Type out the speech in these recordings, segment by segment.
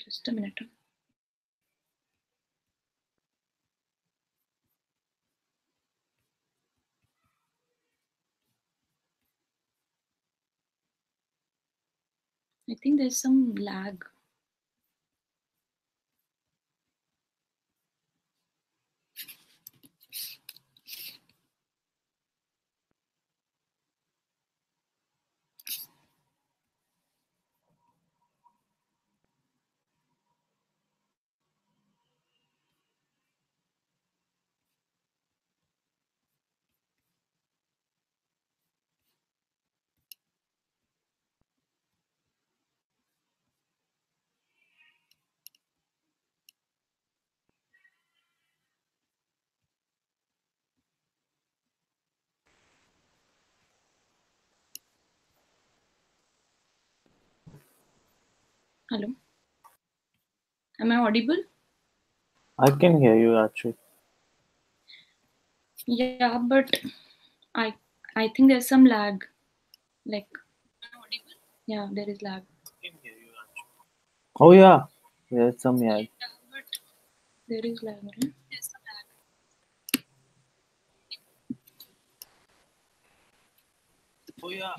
Just a minute. I think there's some lag. Hello. Am I audible? I can hear you actually. Yeah, but I think there's some lag. Like, yeah, there is lag. Oh yeah, there's some lag. There is lag, right? Oh yeah.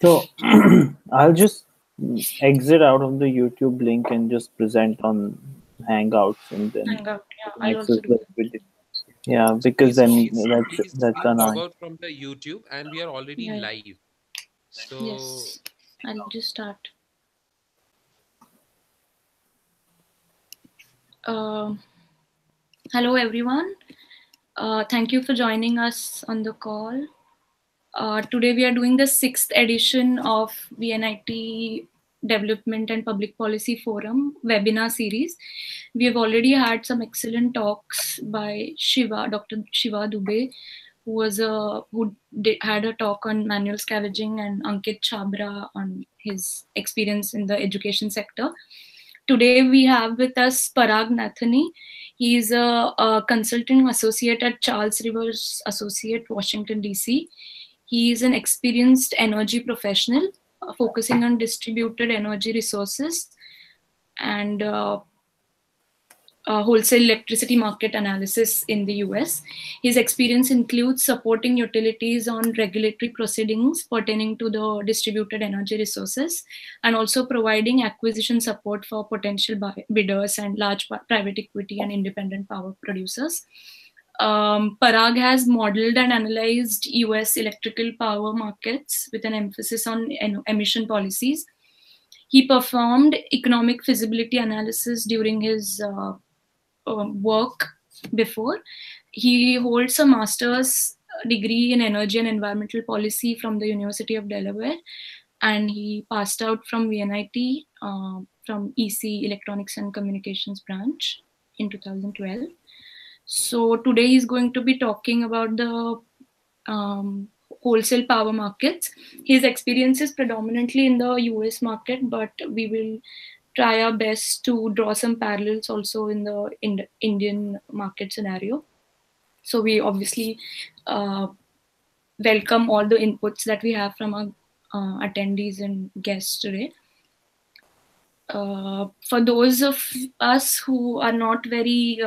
So I'll just exit out of the YouTube link and just present on Hangouts and then Hangout. Yeah, I'll access also do the that. video. Yeah, because then that's Please log annoying. out from the YouTube, and we are already Yeah, yeah. live. So Yes, I'll just start. Hello, everyone. Thank you for joining us on the call. Today we are doing the 6th edition of VNIT Development and Public Policy Forum webinar series. We have already had some excellent talks by Dr. Shiva Dubey, had a talk on manual scavenging, and Ankit Chabra on his experience in the education sector. Today we have with us Parag Nathaney. He is a consulting associate at Charles Rivers Associate, Washington, D.C. He is an experienced energy professional focusing on distributed energy resources and wholesale electricity market analysis in the US. His experience includes supporting utilities on regulatory proceedings pertaining to the distributed energy resources and also providing acquisition support for potential bidders and large private equity and independent power producers. Parag has modeled and analyzed US electrical power markets with an emphasis on emission policies. He performed economic feasibility analysis during his work before. He holds a master's degree in energy and environmental policy from the University of Delaware, and he passed out from VNIT from EC Electronics and Communications branch in 2012. So today he's going to be talking about the wholesale power markets. His experience is predominantly in the US market, but we will try our best to draw some parallels also in the Indian market scenario. So we obviously welcome all the inputs that we have from our attendees and guests today. For those of us who are not very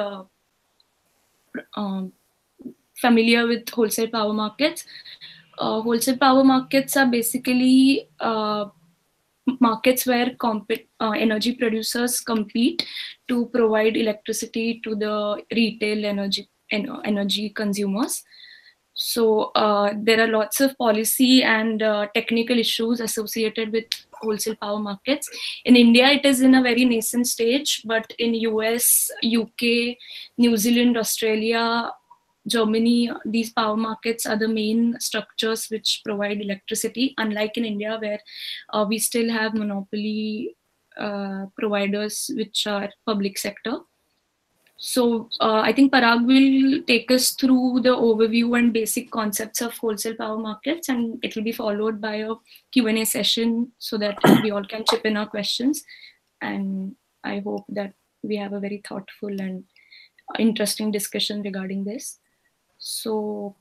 familiar with wholesale power markets, wholesale power markets are basically markets where energy producers compete to provide electricity to the retail energy consumers. So there are lots of policy and technical issues associated with wholesale power markets. In India, it is in a very nascent stage, but in US, UK, New Zealand, Australia, Germany, these power markets are the main structures which provide electricity, unlike in India, where we still have monopoly providers which are public sector. So I think Parag will take us through the overview and basic concepts of wholesale power markets, and it will be followed by a Q&A session so that we all can chip in our questions. And I hope that we have a very thoughtful and interesting discussion regarding this. So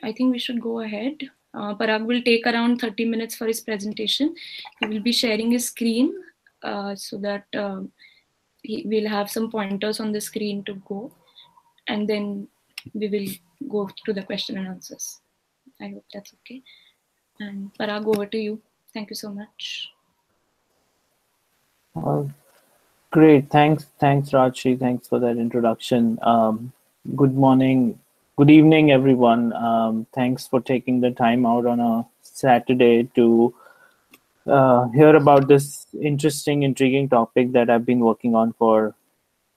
I think we should go ahead. Parag will take around 30 minutes for his presentation. He will be sharing his screen so that we'll have some pointers on the screen to go, and then we will go to the question and answers. I hope that's okay. And Parag, over to you. Thank you so much. Great. Thanks, Rajshri. Thanks for that introduction. Good morning, good evening, everyone. Thanks for taking the time out on a Saturday to hear about this interesting, intriguing topic that I've been working on for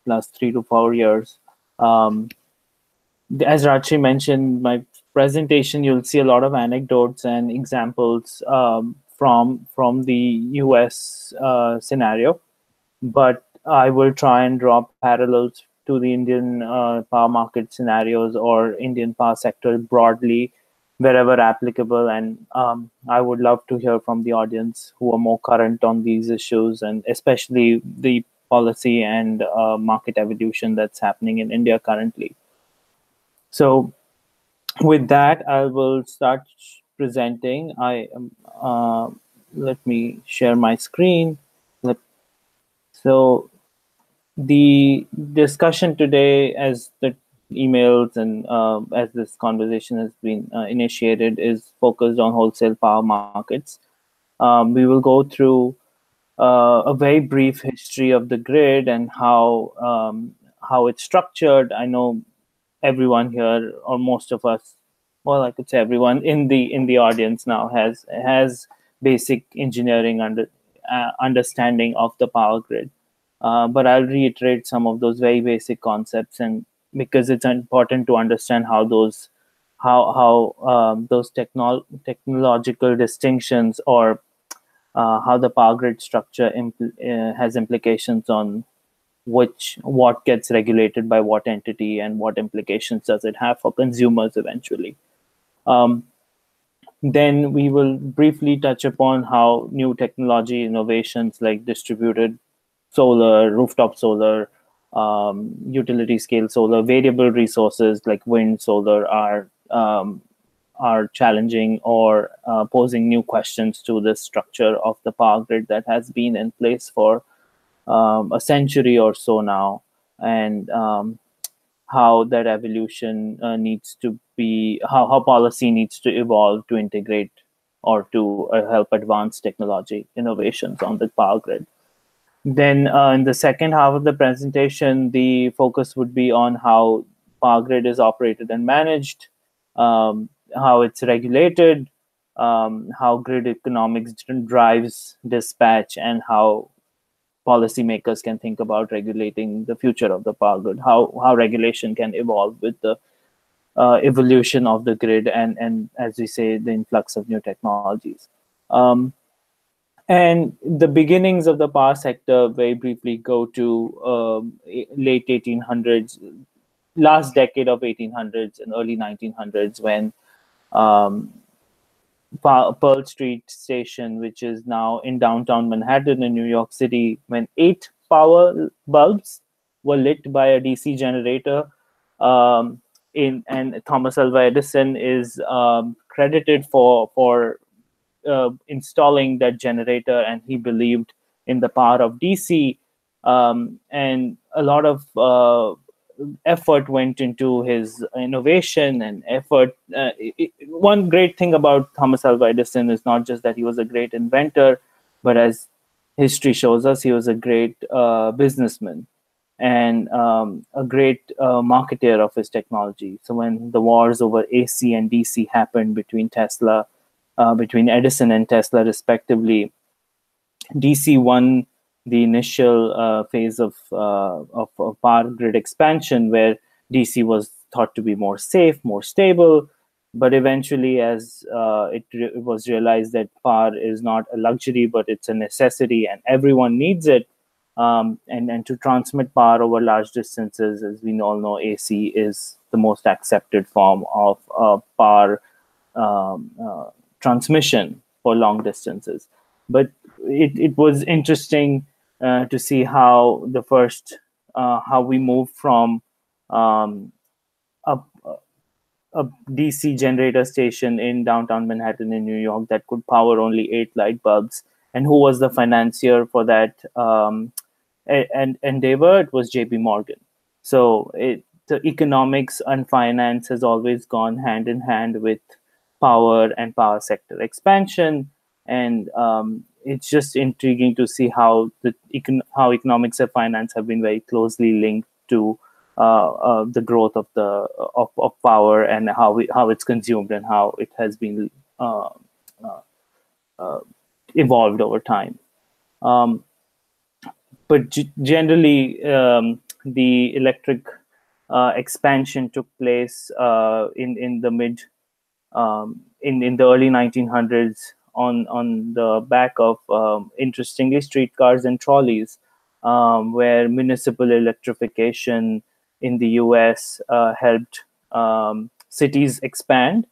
last 3 to 4 years. As Rajshri mentioned, my presentation, you'll see a lot of anecdotes and examples from the US scenario, but I will try and draw parallels to the Indian power market scenarios or Indian power sector broadly, wherever applicable. And I would love to hear from the audience who are more current on these issues, and especially the policy and market evolution that's happening in India currently. So with that, I will start presenting. Let me share my screen. So the discussion today, as the emails and as this conversation has been initiated, is focused on wholesale power markets. We will go through a very brief history of the grid and how it's structured. I know everyone here, or most of us, well, I could say everyone in the audience now has basic engineering understanding of the power grid. But I'll reiterate some of those very basic concepts, and because it's important to understand how those technological distinctions, or how the power grid structure has implications on what gets regulated by what entity and what implications does it have for consumers eventually. Then we will briefly touch upon how new technology innovations like distributed solar, rooftop solar, utility scale solar, variable resources like wind, solar are challenging or posing new questions to the structure of the power grid that has been in place for a century or so now, and how that evolution needs to be, how policy needs to evolve to integrate or to help advance technology innovations on the power grid. Then in the second half of the presentation, the focus would be on how power grid is operated and managed, how it's regulated, how grid economics drives dispatch, and how policymakers can think about regulating the future of the power grid, how regulation can evolve with the evolution of the grid, and as we say, the influx of new technologies. And the beginnings of the power sector very briefly go to late 1800s, last decade of 1800s and early 1900s, when Pearl Street Station, which is now in downtown Manhattan in New York City, when 8 power bulbs were lit by a DC generator. And Thomas Alva Edison is credited for installing that generator, and he believed in the power of DC. And a lot of effort went into his innovation and effort. One great thing about Thomas Alva Edison is not just that he was a great inventor, but as history shows us, he was a great businessman and a great marketer of his technology. So when the wars over AC and DC happened between Edison and Tesla respectively, DC won the initial phase of power grid expansion, where DC was thought to be more safe, more stable. But eventually, as it was realized that power is not a luxury, but it's a necessity, and everyone needs it. And to transmit power over large distances, as we all know, AC is the most accepted form of power transmission for long distances. But it was interesting to see how how we moved from um, a, a DC generator station in downtown Manhattan in New York that could power only 8 light bulbs. And who was the financier for that and endeavor? It was JP Morgan. So the economics and finance has always gone hand in hand with power and power sector expansion. And it's just intriguing to see how how economics and finance have been very closely linked to the growth of of power and how it's consumed and how it has been evolved over time. But generally, the electric expansion took place in the mid in the early 1900s on the back of interestingly streetcars and trolleys, where municipal electrification in the US helped cities expand.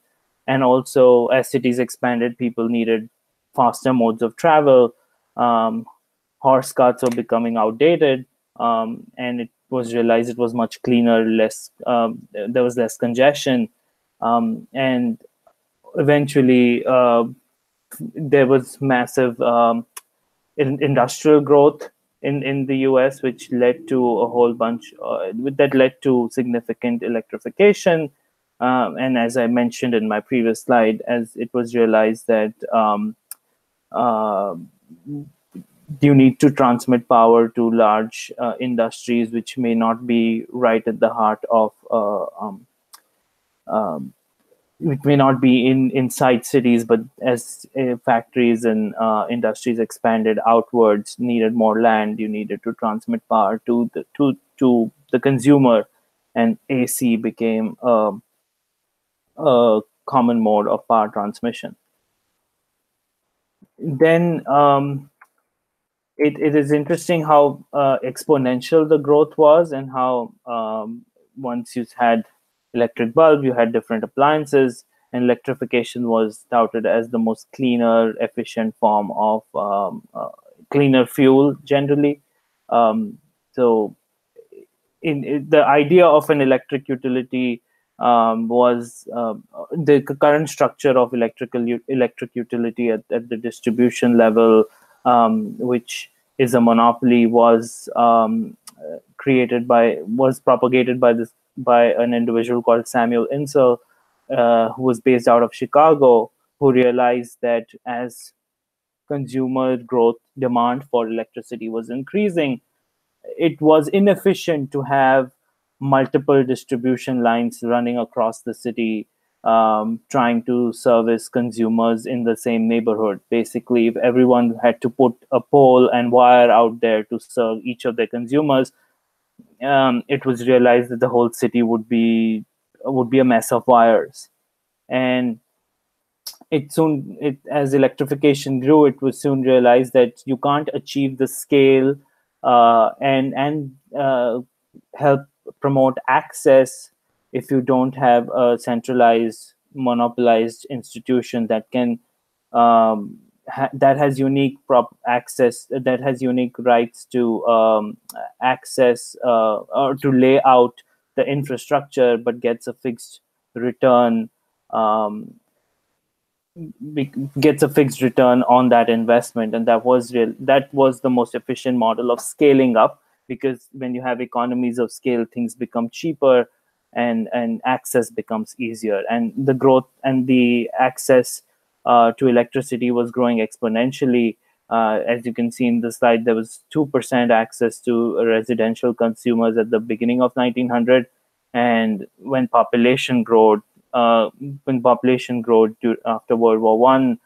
And also, as cities expanded, people needed faster modes of travel. Horse carts were becoming outdated, and it was realized it was much cleaner, there was less congestion, and eventually there was massive industrial growth in the US, which led to a whole bunch that led to significant electrification. And as I mentioned in my previous slide, as it was realized that you need to transmit power to large industries, which may not be right at the heart of it may not be inside cities, but as factories and industries expanded outwards, needed more land. You needed to transmit power to the consumer, and AC became a common mode of power transmission. Then it is interesting how exponential the growth was, and how once you had electric bulb, you had different appliances, and electrification was touted as the most cleaner, efficient form of cleaner fuel generally. So the idea of an electric utility was the current structure of electric utility at the distribution level, which is a monopoly, was propagated by an individual called Samuel Insull, who was based out of Chicago, who realized that as consumer growth, demand for electricity was increasing, it was inefficient to have multiple distribution lines running across the city, trying to service consumers in the same neighborhood. Basically, if everyone had to put a pole and wire out there to serve each of their consumers, it was realized that the whole city would be a mess of wires. And as electrification grew, it was soon realized that you can't achieve the scale and help promote access if you don't have a centralized, monopolized institution that can that has unique access, that has unique rights to access or to lay out the infrastructure, but gets a fixed return. Gets a fixed return on that investment, and that was the most efficient model of scaling up, because when you have economies of scale, things become cheaper and access becomes easier, and the growth and the access to electricity was growing exponentially. As you can see in the slide, there was 2% access to residential consumers at the beginning of 1900, and when population growth after World War One,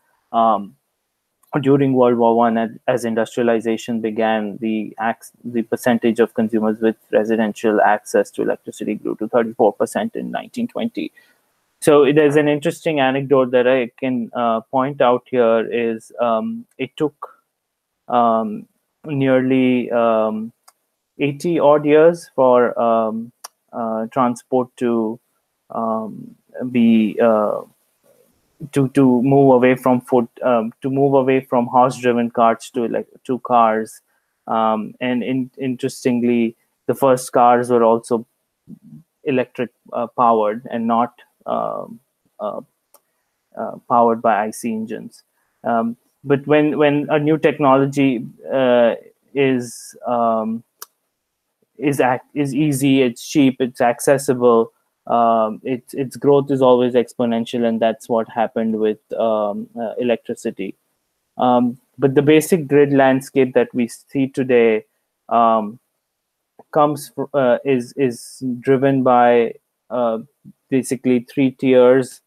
during World War One, as industrialization began, the percentage of consumers with residential access to electricity grew to 34% in 1920. So there's an interesting anecdote that I can point out here. Is it took nearly 80 odd years for transport to be to move away from horse-driven carts to cars, and interestingly, the first cars were also electric powered and not powered by IC engines. But when a new technology is easy, it's cheap, it's accessible, its growth is always exponential, and that's what happened with electricity. But the basic grid landscape that we see today is driven by basically three tiers.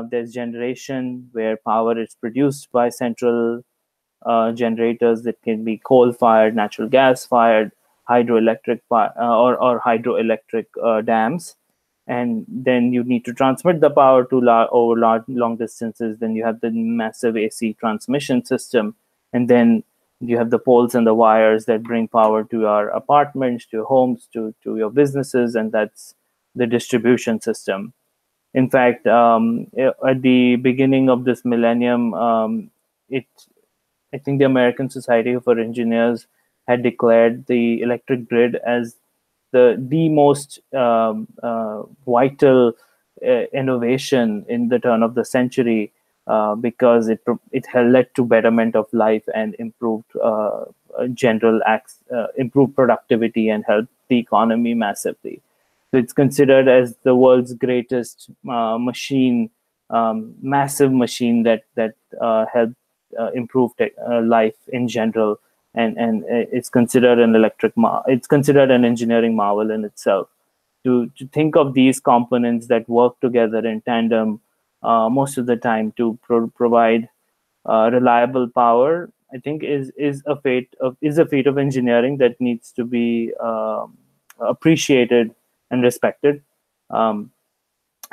There's generation, where power is produced by central generators that can be coal-fired, natural gas-fired, hydroelectric or hydroelectric dams. And then you need to transmit the power to over long distances. Then you have the massive AC transmission system, and then you have the poles and the wires that bring power to your apartments, to your homes, to your businesses, and that's the distribution system. In fact, at the beginning of this millennium, I think the American Society for Engineers had declared the electric grid as the most vital innovation in the turn of the century, because it led to betterment of life and improved improved productivity and helped the economy massively. So it's considered as the world's greatest machine, massive machine that helped improve life in general. And it's considered it's considered an engineering marvel in itself. To think of these components that work together in tandem most of the time to provide reliable power, I think is a feat of engineering that needs to be appreciated and respected. And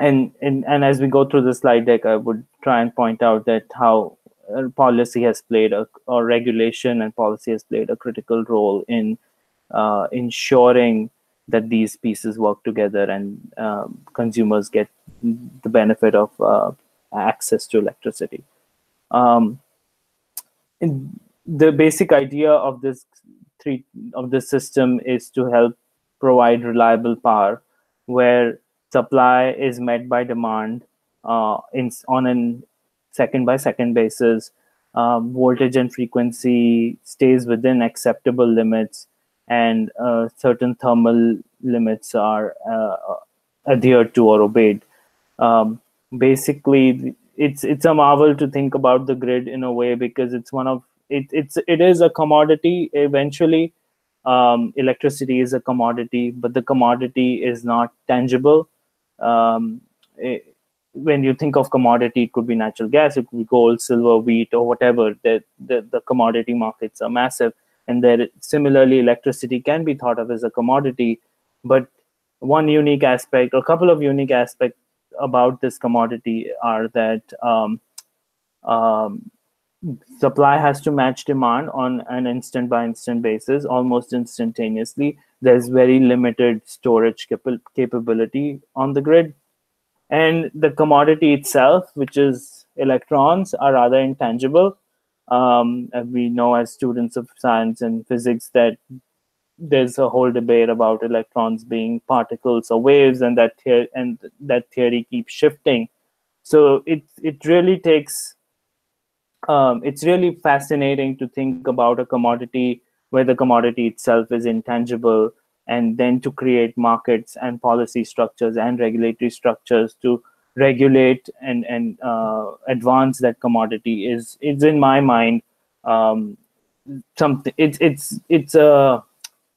as we go through the slide deck, I would try and point out that how policy has played or regulation and policy has played a critical role in ensuring that these pieces work together and consumers get the benefit of access to electricity. The basic idea of this system is to help provide reliable power, where supply is met by demand on a second by second basis. Voltage and frequency stays within acceptable limits, and certain thermal limits are adhered to or obeyed. Basically, it's a marvel to think about the grid in a way, because it is a commodity eventually. Electricity is a commodity, but the commodity is not tangible. When you think of commodity, it could be natural gas, it could be gold, silver, wheat, or whatever. The commodity markets are massive, and there similarly electricity can be thought of as a commodity. But one unique aspect, or a couple of unique aspects about this commodity are that supply has to match demand on an instant by instant basis, almost instantaneously. There's very limited storage capability on the grid. And the commodity itself, which is electrons, are rather intangible. And we know as students of science and physics that there's a whole debate about electrons being particles or waves, and that theory keeps shifting. So it really takes it's really fascinating to think about a commodity where the commodity itself is intangible, and then to create markets and policy structures and regulatory structures to regulate and advance that commodity is in my mind something. It's a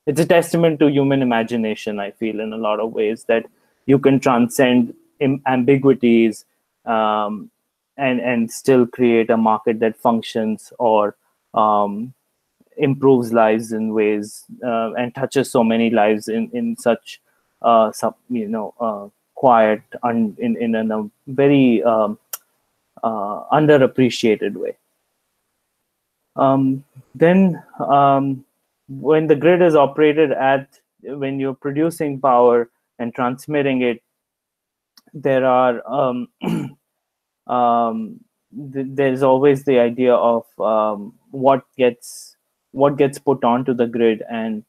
testament to human imagination, I feel, in a lot of ways, that you can transcend ambiguities and still create a market that functions or improves lives in ways and touches so many lives in such quiet in a very underappreciated way. Then when the grid is operated when you're producing power and transmitting it, there are there's always the idea of what gets put onto the grid and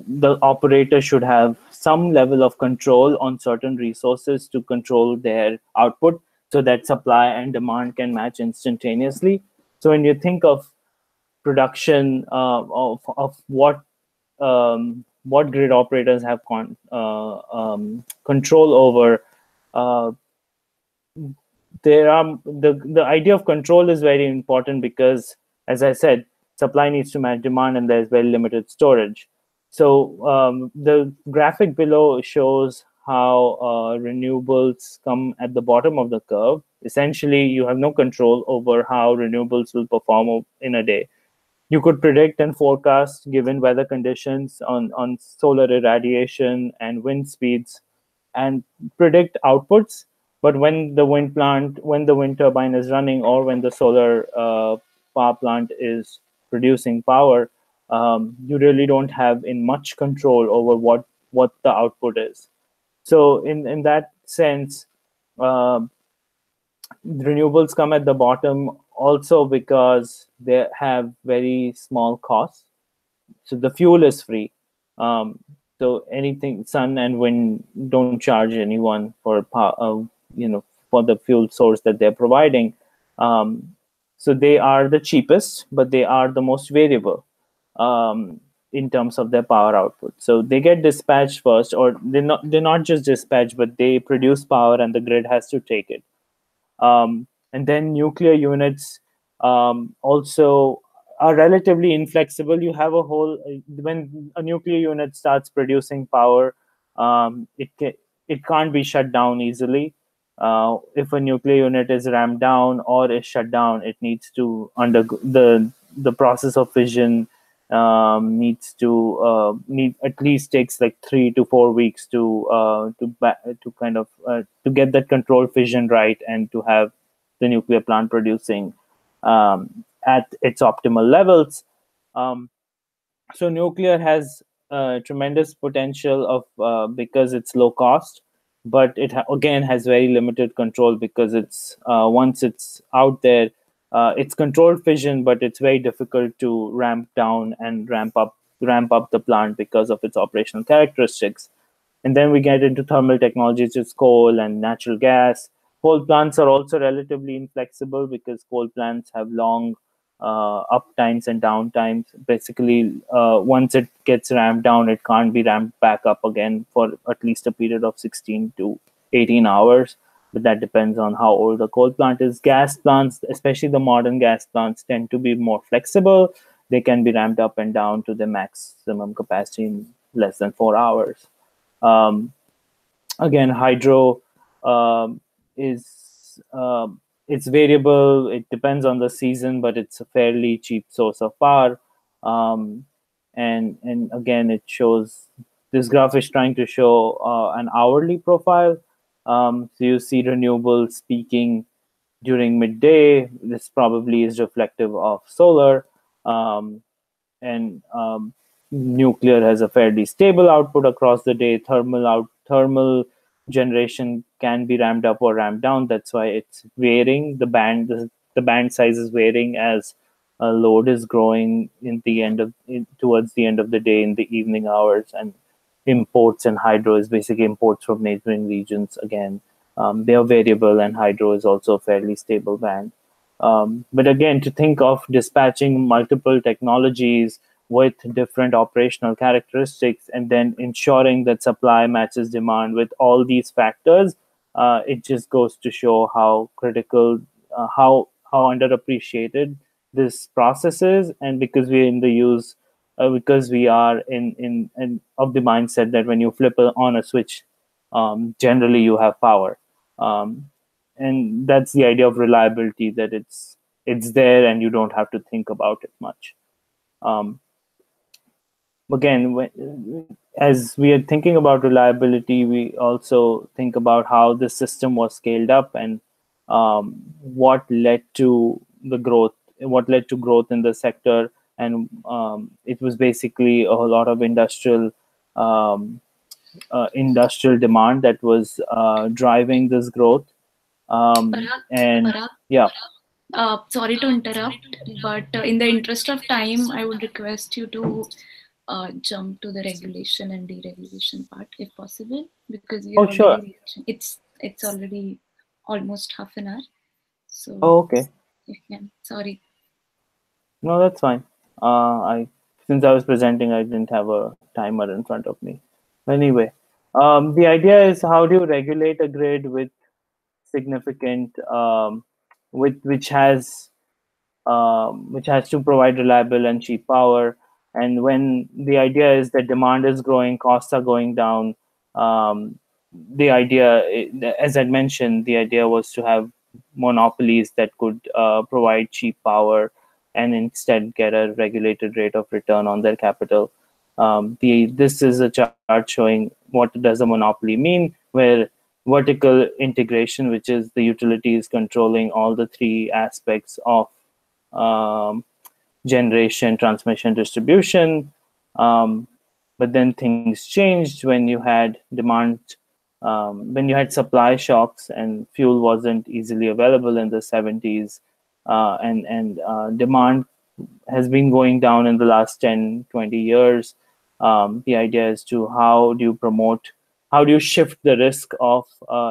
the operator should have some level of control on certain resources to control their output so that supply and demand can match instantaneously. So when you think of production of what grid operators have control over, uh, the idea of control is very important because, as I said, supply needs to match demand and there's very limited storage. So the graphic below shows how renewables come at the bottom of the curve. Essentially, you have no control over how renewables will perform in a day. You could predict and forecast given weather conditions on solar irradiation and wind speeds and predict outputs. But when the wind turbine is running, or when the solar power plant is producing power, you really don't have in much control over what the output is. So in that sense, uh, renewables come at the bottom also because they have very small costs. So the fuel is free. So anything, sun and wind don't charge anyone for for the fuel source that they're providing. So they are the cheapest, but they are the most variable in terms of their power output. So they get dispatched first, or they're not just dispatched, but they produce power and the grid has to take it. And then nuclear units also are relatively inflexible. You have a whole when a nuclear unit starts producing power, it can't be shut down easily. If a nuclear unit is ramped down or is shut down, it needs to undergo the process of fission. Needs to need at least takes like 3 to 4 weeks to kind of to get that controlled fission right and to have the nuclear plant producing at its optimal levels. Um, so nuclear has tremendous potential of because it's low cost, but it again has very limited control because it's once it's out there, it's controlled fission, but it's very difficult to ramp down and ramp up the plant because of its operational characteristics. And then we get into thermal technologies, which is coal and natural gas. Coal plants are also relatively inflexible because coal plants have long up times and down times. Basically, once it gets ramped down, it can't be ramped back up again for at least a period of 16 to 18 hours. But that depends on how old the coal plant is. Gas plants, especially the modern gas plants, tend to be more flexible. They can be ramped up and down to the maximum capacity in less than 4 hours. Um, Again, hydro is it's variable. It depends on the season, but it's a fairly cheap source of power. Um, and again, it shows this graph is trying to show an hourly profile. So you see renewables peaking during midday. This probably is reflective of solar. And nuclear has a fairly stable output across the day. Thermal generation can be ramped up or ramped down. That's why it's varying. The band size is varying as load is growing towards the end of the day in the evening hours. And imports and hydro is basically imports from neighboring regions. Again, they are variable, and hydro is also a fairly stable band. But again, to think of dispatching multiple technologies with different operational characteristics and then ensuring that supply matches demand with all these factors, it just goes to show how critical, how underappreciated this process is. And because we're in the use, because we are in of the mindset that when you flip on a switch, generally you have power. And that's the idea of reliability, that it's there and you don't have to think about it much. Again, as we are thinking about reliability, we also think about how the system was scaled up and what led to growth in the sector. And it was basically a lot of industrial demand that was driving this growth. And Parag, yeah. sorry to interrupt, but in the interest of time, I would request you to jump to the regulation and deregulation part, if possible, because we Oh, are sure. already reaching. It's already almost half an hour. So, Oh, okay. if you can, sorry. No, that's fine. Since I was presenting, I didn't have a timer in front of me. Anyway, the idea is, how do you regulate a grid with significant, which has to provide reliable and cheap power. And when the idea is that demand is growing, costs are going down, the idea, as I mentioned, the idea was to have monopolies that could provide cheap power and instead get a regulated rate of return on their capital. This is a chart showing what does a monopoly mean, where vertical integration, which is the utilities controlling all the three aspects of um, generation, transmission, distribution. Um, but then things changed when you had when you had supply shocks and fuel wasn't easily available in the 70s, and demand has been going down in the last 10, 20 years. The idea is to how do you shift the risk of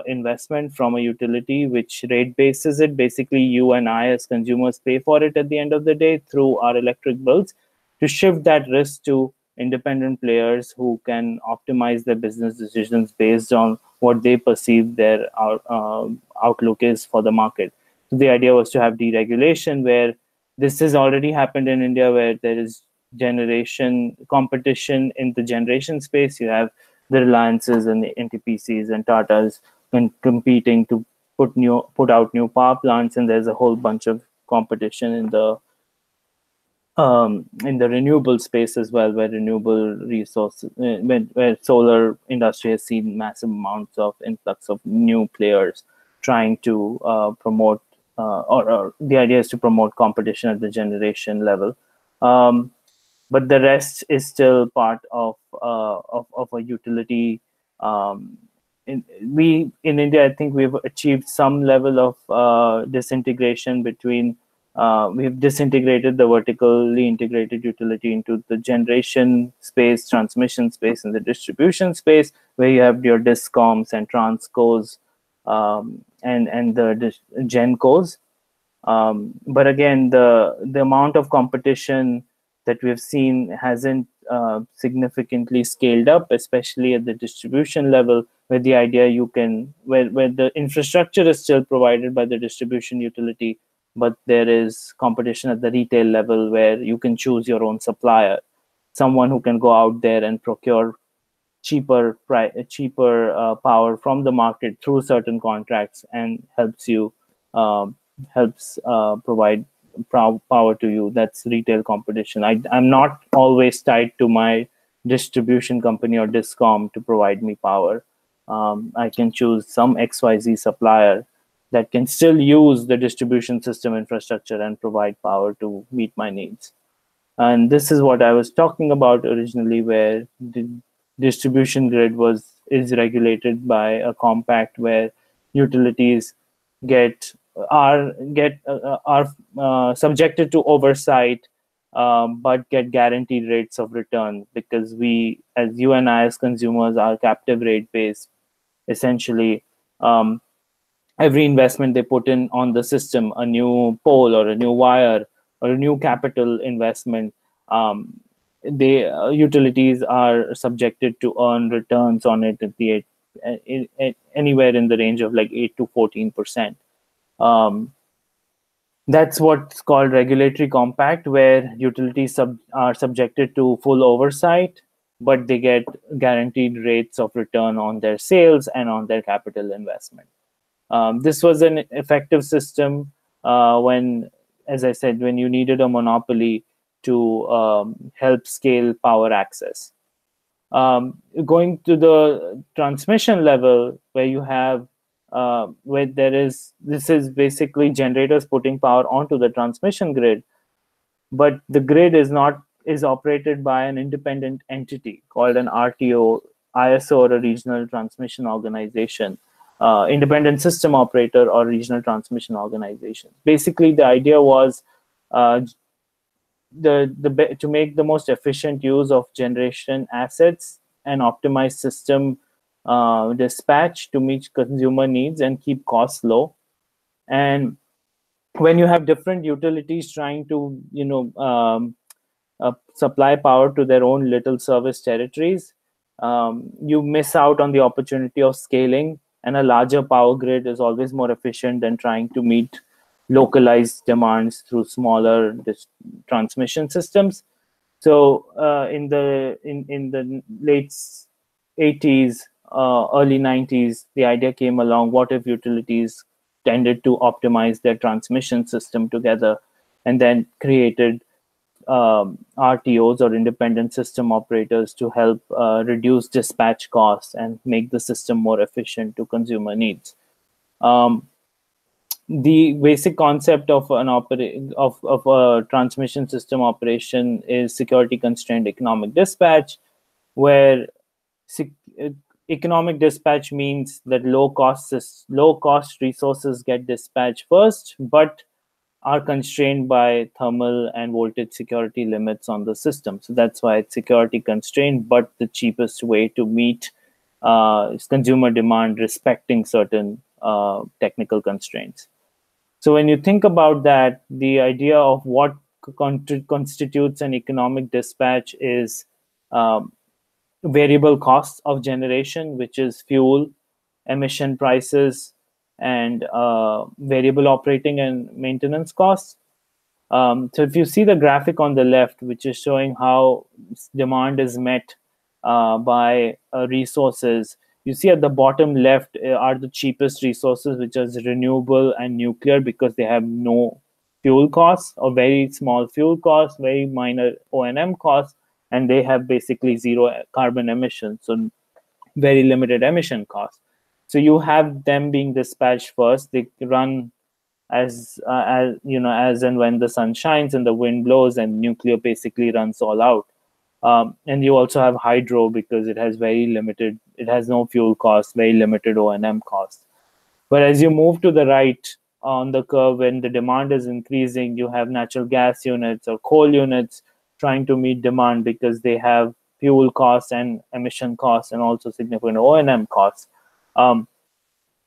investment from a utility which rate bases it? Basically, you and I as consumers pay for it at the end of the day through our electric bills, to shift that risk to independent players who can optimize their business decisions based on what they perceive their outlook is for the market. So the idea was to have deregulation, where this has already happened in India, where there is generation competition in the generation space. You have the Reliances and the NTPCs and Tatas competing to put out new power plants, and there's a whole bunch of competition in the renewable space as well, where renewable resources, where solar industry has seen massive amounts of influx of new players trying to promote, or the idea is to promote competition at the generation level. But the rest is still part of a utility. Um, in India, I think we've achieved some level of disintegration between. We've disintegrated the vertically integrated utility into the generation space, transmission space, and the distribution space, where you have your discoms and transcos, and the gencos. But again, the amount of competition that we've seen hasn't significantly scaled up, especially at the distribution level, where the idea where the infrastructure is still provided by the distribution utility, but there is competition at the retail level, where you can choose your own supplier, someone who can go out there and procure cheaper power from the market through certain contracts, and helps provide power to you. That's retail competition. I'm not always tied to my distribution company or discom to provide me power. I can choose some XYZ supplier that can still use the distribution system infrastructure and provide power to meet my needs. And this is what I was talking about originally, where the distribution grid is regulated by a compact, where utilities get are subjected to oversight, but get guaranteed rates of return, because we, as you and I as consumers, are captive rate based. Essentially, every investment they put in on the system, a new pole or a new wire or a new capital investment, the utilities are subjected to earn returns on it anywhere in the range of like 8 to 14%. That's what's called regulatory compact, where utilities are subjected to full oversight, but they get guaranteed rates of return on their sales and on their capital investment. This was an effective system when, as I said, when you needed a monopoly to help scale power access. Going to the transmission level, where you have this is basically generators putting power onto the transmission grid, but the grid is operated by an independent entity called an RTO, ISO, or a regional transmission organization, independent system operator or regional transmission organization. Basically, the idea was to make the most efficient use of generation assets and optimize system dispatch to meet consumer needs and keep costs low. And when you have different utilities trying to supply power to their own little service territories, you miss out on the opportunity of scaling, and a larger power grid is always more efficient than trying to meet localized demands through smaller transmission systems. So in the late 80s, early 90s, the idea came along: what if utilities tended to optimize their transmission system together, and then created RTOs, or independent system operators, to help reduce dispatch costs and make the system more efficient to consumer needs. The basic concept of of a transmission system operation is security constrained economic dispatch, where economic dispatch means that low cost resources get dispatched first, but are constrained by thermal and voltage security limits on the system. So that's why it's security constrained, but the cheapest way to meet consumer demand respecting certain technical constraints. So when you think about that, the idea of what constitutes an economic dispatch is variable costs of generation, which is fuel, emission prices, and variable operating and maintenance costs. So if you see the graphic on the left, which is showing how demand is met by resources, you see at the bottom left are the cheapest resources, which is renewable and nuclear, because they have no fuel costs or very small fuel costs, very minor O&M costs, and they have basically zero carbon emissions, so very limited emission costs. So you have them being dispatched first. They run as and when the sun shines and the wind blows, and nuclear basically runs all out. And you also have hydro, because it has no fuel costs, very limited O&M costs. But as you move to the right on the curve, when the demand is increasing, you have natural gas units or coal units trying to meet demand, because they have fuel costs and emission costs and also significant O&M costs. And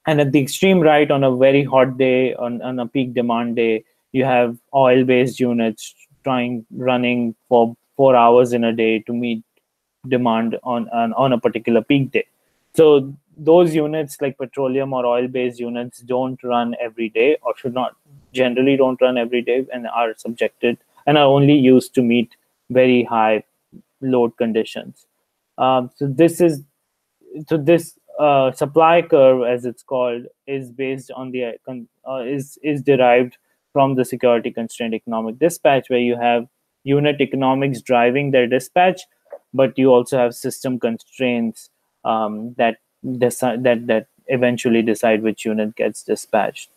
at the extreme right, on a very hot day, on a peak demand day, you have oil-based units running for 4 hours in a day to meet demand on a particular peak day. So those units, like petroleum or oil-based units, don't run every day, or generally don't run every day, and are subjected and are only used to meet very high load conditions. So this supply curve, as it's called, is based on is derived from the security constrained economic dispatch, where you have unit economics driving their dispatch, but you also have system constraints that eventually decide which unit gets dispatched.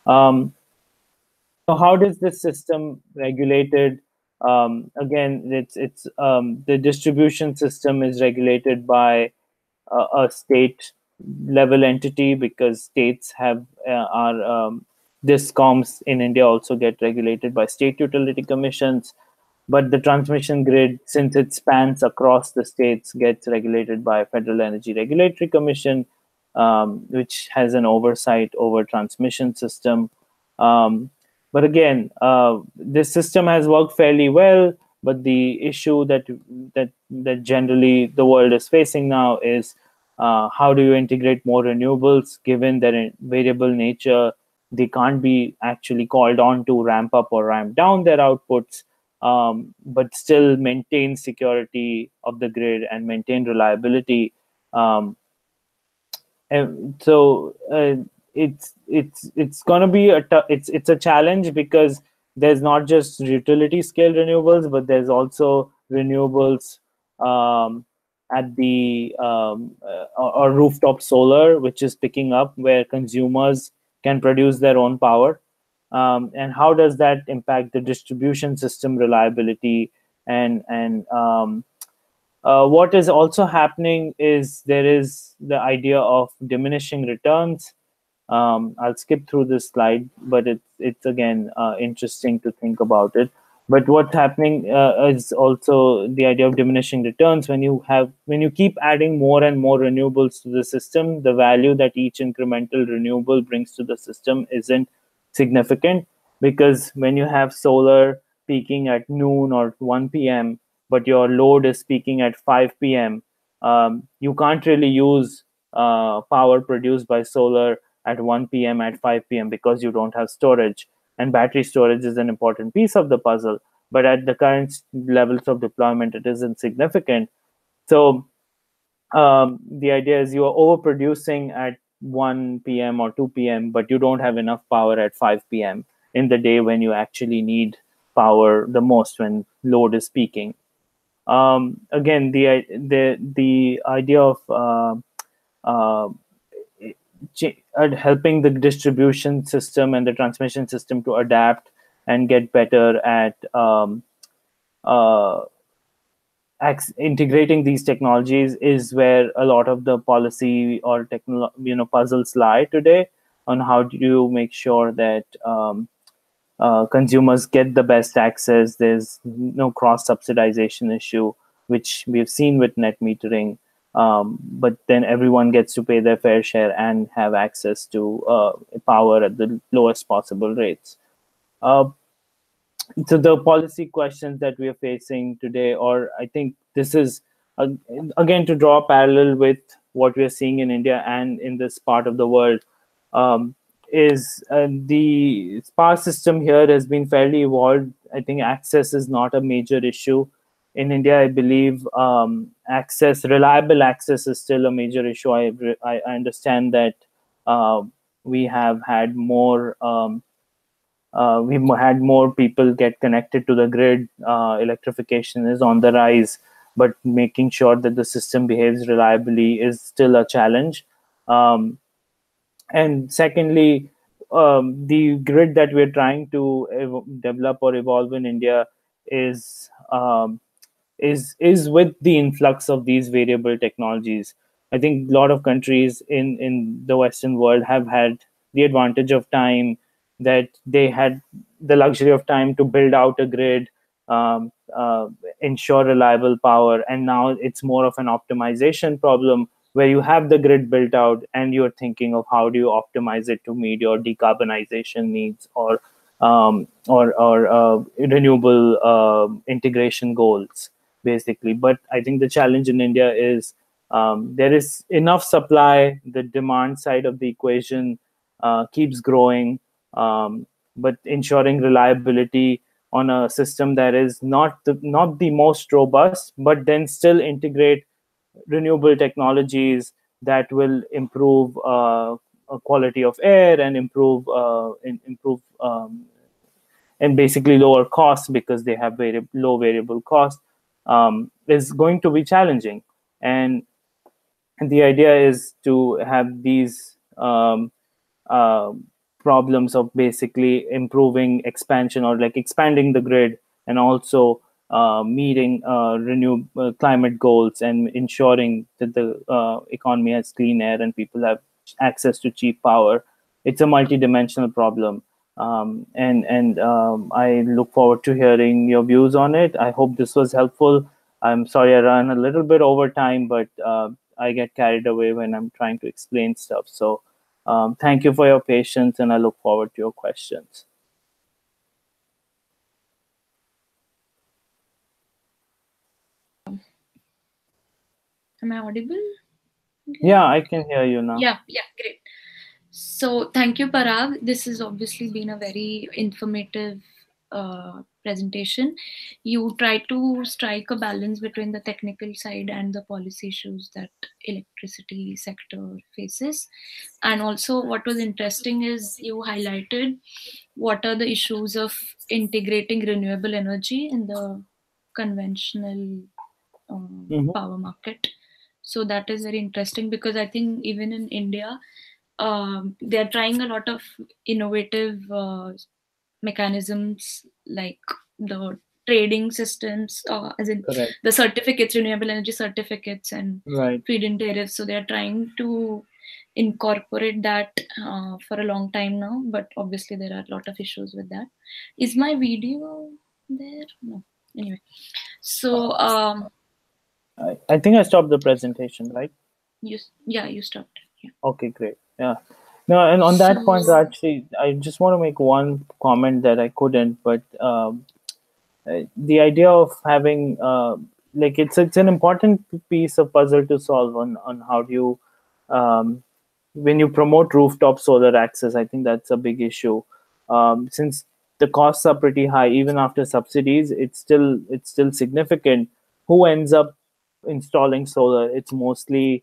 So how does this system regulated? Again, the distribution system is regulated by a state level entity, because states have discoms in India also get regulated by state utility commissions. But the transmission grid, since it spans across the states, gets regulated by Federal Energy Regulatory Commission, which has an oversight over transmission system. But again, this system has worked fairly well. But the issue that generally the world is facing now is how do you integrate more renewables, given their variable nature? They can't be actually called on to ramp up or ramp down their outputs, but still maintain security of the grid and maintain reliability. And so it's going to be it's a challenge, because there's not just utility scale renewables, but there's also renewables at the or rooftop solar, which is picking up, where consumers can produce their own power. And how does that impact the distribution system reliability? And what is also happening is there is the idea of diminishing returns. I'll skip through this slide, but it's again interesting to think about it. But what's happening is also the idea of diminishing returns. When you keep adding more and more renewables to the system, the value that each incremental renewable brings to the system isn't significant, because when you have solar peaking at noon or 1 p.m., but your load is peaking at 5 p.m., you can't really use power produced by solar at 1 p.m. at 5 p.m. because you don't have storage. And battery storage is an important piece of the puzzle, but at the current levels of deployment, it is insignificant. So the idea is you are overproducing at 1 p.m. or 2 p.m., but you don't have enough power at 5 p.m. in the day when you actually need power the most, when load is peaking. Again, the idea of uh, helping the distribution system and the transmission system to adapt and get better at uh, integrating these technologies is where a lot of the policy or puzzles lie today, on how do you make sure that consumers get the best access. There's no cross subsidization issue, which we've seen with net metering. But then everyone gets to pay their fair share and have access to power at the lowest possible rates. Uh, so the policy questions that we are facing today, or I think this is uh, again to draw a parallel with what we are seeing in India and in this part of the world, um, is the power system here has been fairly evolved. I think access is not a major issue in India. I believe reliable access is still a major issue. I understand that we have had more. We've had more people get connected to the grid. Electrification is on the rise, but making sure that the system behaves reliably is still a challenge. Um, and secondly, the grid that we're trying to develop or evolve in India is with the influx of these variable technologies. I think a lot of countries in the Western world have had the advantage of time, that they had the luxury of time to build out a grid, um, uh, ensure reliable power, and now it's more of an optimization problem, where you have the grid built out and you're thinking of how do you optimize it to meet your decarbonization needs, or renewable integration goals, basically. But I think the challenge in India is there is enough supply. The demand side of the equation keeps growing, but ensuring reliability on a system that is not the most robust, but then still integrate renewable technologies that will improve quality of air and improve and basically lower costs, because they have very low variable cost, is going to be challenging. And the idea is to have these uh, problems of basically improving expansion, or like expanding the grid, and also meeting climate goals, and ensuring that the economy has clean air and people have access to cheap power. It's a multi-dimensional problem. And I look forward to hearing your views on it. I hope this was helpful. I'm sorry I ran a little bit over time, but I get carried away when I'm trying to explain stuff. So thank you for your patience, and I look forward to your questions. Am I audible? Yeah, I can hear you now. Yeah, great. So thank you, Parag. This has obviously been a very informative presentation. You try to strike a balance between the technical side and the policy issues that electricity sector faces. And also what was interesting is you highlighted what are the issues of integrating renewable energy in the conventional power market. So that is very interesting, because I think even in India, they are trying a lot of innovative mechanisms, like the trading systems, as in Correct. the certificates, renewable energy certificates, and Right. feed-in tariffs. So they are trying to incorporate that for a long time now, but obviously there are a lot of issues with that. Is my video there? No. Anyway, so I think I stopped the presentation, right? you stopped. Yeah. Okay, great. Yeah. No, and on that point, So actually, I just want to make one comment that I couldn't, but the idea of having like it's an important piece of puzzle to solve on how do you when you promote rooftop solar access. I think that's a big issue, since the costs are pretty high even after subsidies. It's still significant. Who ends up installing solar? It's mostly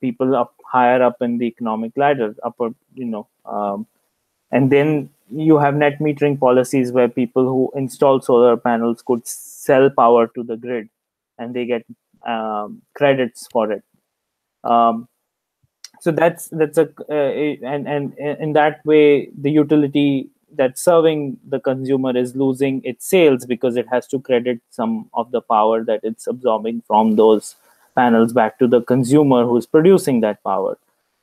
people up higher up in the economic ladder, upper, and then you have net metering policies where people who install solar panels could sell power to the grid, and they get credits for it. Um, so that's and in that way the utility that's serving the consumer is losing its sales because it has to credit some of the power that it's absorbing from those panels back to the consumer who's producing that power.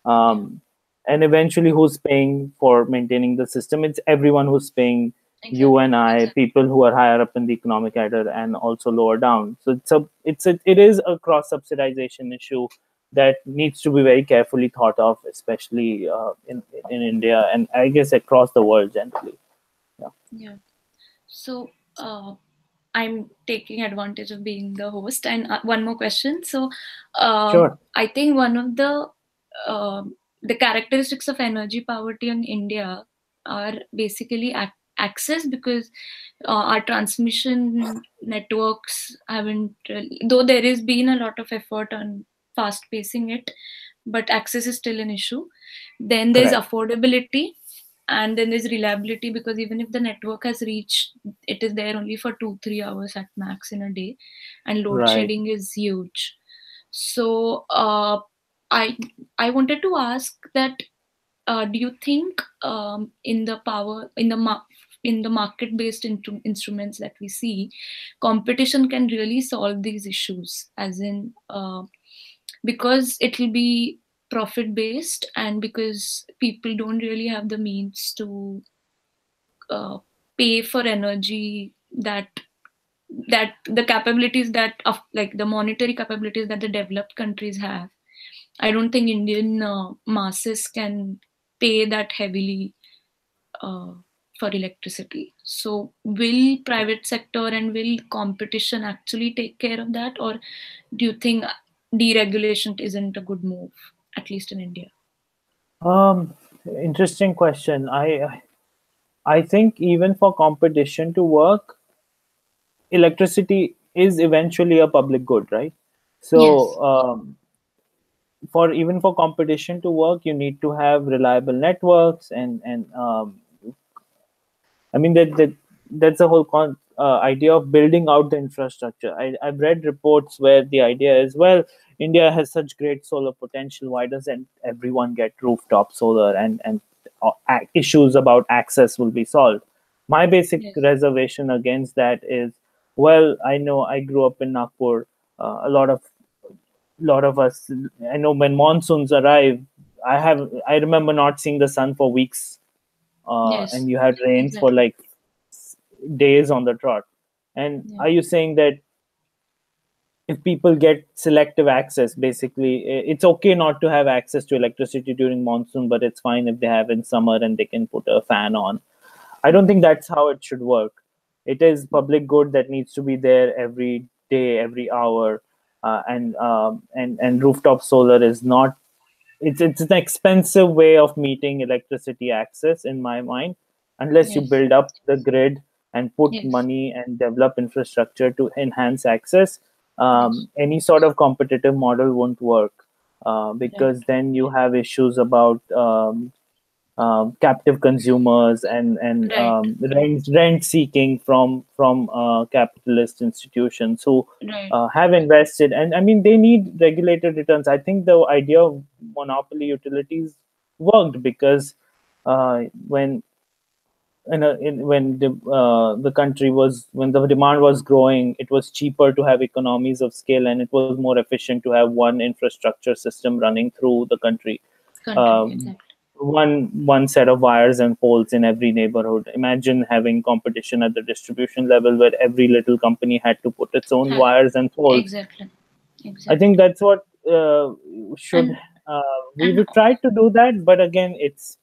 um, and eventually who's paying for maintaining the system? It's everyone who's paying. You and I, people who are higher up in the economic ladder and also lower down. So it is a cross subsidization issue that needs to be very carefully thought of, especially in India, and I guess across the world generally. Yeah. So I'm taking advantage of being the host. And one more question. So Sure. I think one of the characteristics of energy poverty in India are basically access, because our transmission networks haven't really, though there has been a lot of effort on fast pacing it, but access is still an issue. Then there's Correct. affordability, and then there's reliability, because even if the network has reached, it is there only for 2-3 hours at max in a day, and load Right. shedding is huge. So i I wanted to ask that, do you think in the power in the market based instruments that we see, competition can really solve these issues, as in because it will be profit based, and because people don't really have the means to uh, pay for energy that the capabilities that of like the monetary capabilities that the developed countries have. I don't think Indian masses can pay that heavily uh, for electricity. So will private sector and will competition actually take care of that, or do you think deregulation isn't a good move, at least in India? Um, Interesting question. I think even for competition to work, electricity is eventually a public good, right? Yes. So for competition to work, you need to have reliable networks, and I mean that's the whole idea of building out the infrastructure. I've read reports where the idea is, well, India has such great solar potential. Why doesn't everyone get rooftop solar, and issues about access will be solved? My basic Yes. reservation against that is, well, I know I grew up in Nagpur. A lot of us, I know when monsoons arrive, I remember not seeing the sun for weeks, Yes. and you had rains for Exactly. like days on the trot. And Yeah. are you saying that if people get selective access, basically, it's okay not to have access to electricity during monsoon, but it's fine if they have in summer and they can put a fan on? I don't think that's how it should work. It is public good that needs to be there every day, every hour, and rooftop solar is not. It's an expensive way of meeting electricity access in my mind, unless you Yes. build up the grid and put Yes. money and develop infrastructure to enhance access. Yes. Any sort of competitive model won't work, Right. because then you have issues about captive consumers and Right. rent seeking from capitalist institutions who Right. have invested. And I mean, they need regulated returns. I think the idea of monopoly utilities worked because when when the country was, when the demand was growing, it was cheaper to have economies of scale, and it was more efficient to have one infrastructure system running through the country. Country. um, Exactly. one set of wires and poles in every neighborhood. Imagine having competition at the distribution level where every little company had to put its own wires and poles. Exactly. I think that's what should we would try to do that, but again, it's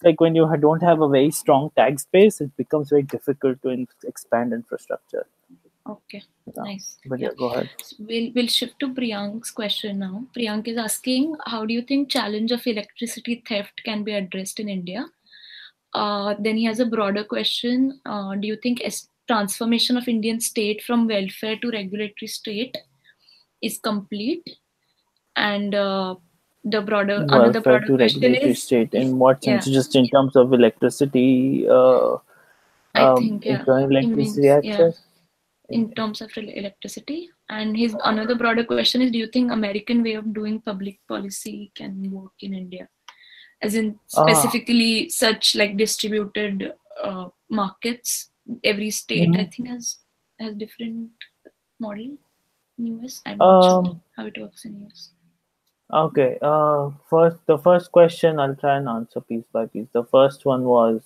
like when you don't have a very strong tax base, it becomes very difficult to expand infrastructure. Okay, nice. But yeah, go ahead. So we'll shift to Priyank's question now. Priyank is asking, how do you think challenge of electricity theft can be addressed in India? Then he has a broader question. Do you think transformation of Indian state from welfare to regulatory state is complete? And another Welfare broader to question regulatory is, state. In what sense? Just in terms of electricity, I think, ensuring he means, electricity access? in terms of electricity. And his another broader question is, do you think American way of doing public policy can work in India? As in specifically such like distributed markets. Every state I think has different model in US. I'm not sure how it works in US. Okay. The first question I'll try and answer piece by piece. The first one was,